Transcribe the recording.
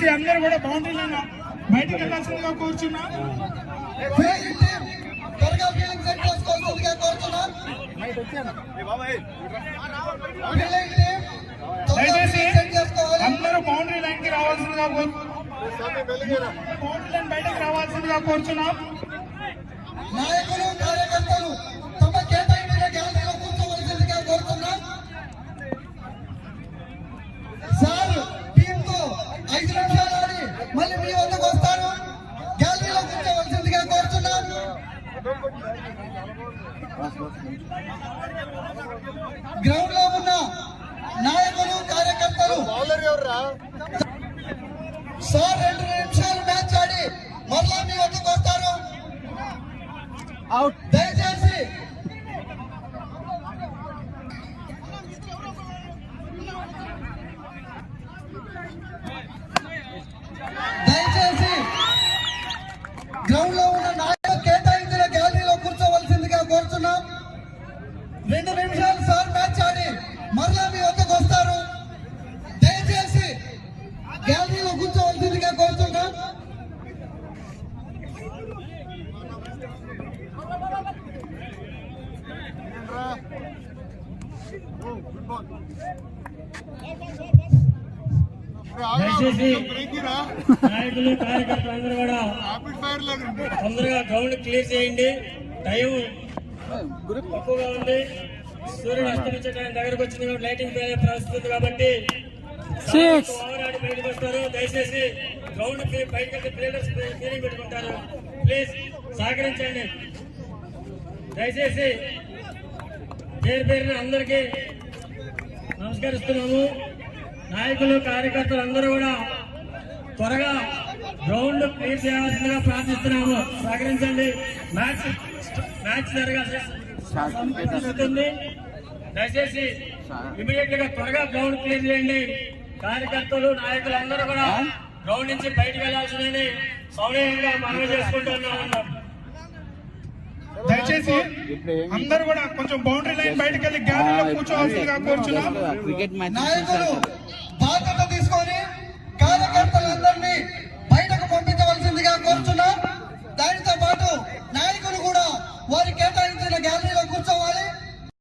దయచేసి అందరూ కూడా బౌండరీలను బయటకు వెళ్ళాల్సిందిగా కోరుచున్నా. దయచేసి అందరూ బౌండరీ లైన్ కి రావాల్సిందిగా బౌండరీ లైన్ బయటకు రావాల్సిందిగా కోరుచున్నాం. నాయకులు కార్యకర్తలు తమ కేటాయించిన గ్యాలరీలో కూర్చోవలసిందిగా కోరుతున్నాం. సార్ టీంతో 5 నిమిషాలు ఆడి మళ్ళీ మీ వద్దకు వస్తారు. గ్యాలరీలో కూర్చోవలసిందిగా కోరుతున్నాం. గ్రౌండ్ లో ఉన్న నాయకులు కార్యకర్తలు సార్ 2 నిమిషాలు మ్యాచ్ ఆడి మళ్ళా మీ వద్దకు వస్తారు. దయచేసి గ్రౌండ్ లో ఉన్న నాయకులు కేటాయించిన గ్యాలరీలో కూర్చోవలసిందిగా కోరుతున్నాం. 2 నిమిషాలు సార్ మ్యాచ్ ఆడి మరలా మీ వద్దకు వస్తారు. దయచేసి గ్యాలరీలో కూర్చోవలసిందిగా కోరుతున్నాం. దయచేసి నాయకులు కార్యకర్తలు అందరూ కూడా తొందరగా గ్రౌండ్ క్లియర్ చేయండి. టైం తక్కువగా ఉంది. సూర్యుడు అస్తమించే టైం దగ్గరకు వచ్చింది కాబట్టి లైటింగ్ ప్రవహిస్తుంది కాబట్టి ఓవరాడి బయటకు వస్తారు. దయచేసి గ్రౌండ్ బయటకి ప్లేయర్స్ క్లీనింగ్ పెట్టుకుంటారు. ప్లీజ్ సహకరించండి. దయచేసి పేరు పేరున అందరికీ నమస్కరిస్తున్నాము. నాయకులు కార్యకర్తలు అందరూ కూడా త్వరగా గ్రౌండ్ క్లియర్ చేయాల్సిందిగా ప్రార్థిస్తున్నాము. సహకరించండి. మ్యాచ్ జరగాల్సింది. దయచేసి ఇమీడియట్ గా త్వరగా గ్రౌండ్ క్లియర్ చేయండి. కార్యకర్తలు నాయకులు అందరూ కూడా గ్రౌండ్ నుంచి బయటకు వెళ్లాల్సిందని సౌనీయంగా మనవి చేసుకుంటున్నాము. దయచేసి అందరూ కూడా కొంచెం బౌండరీ లైన్ బయటకు వెళ్ళి గ్యాలరీలో కూర్చోవాల్సిందిగా కోరుచున్నాం. నాయకులు బాధ్యత తీసుకొని కార్యకర్తలందరినీ బయటకు పంపించవలసిందిగా కోరుచున్నాం. దానితో పాటు నాయకులు కూడా వారి కేటాయించిన గ్యాలరీ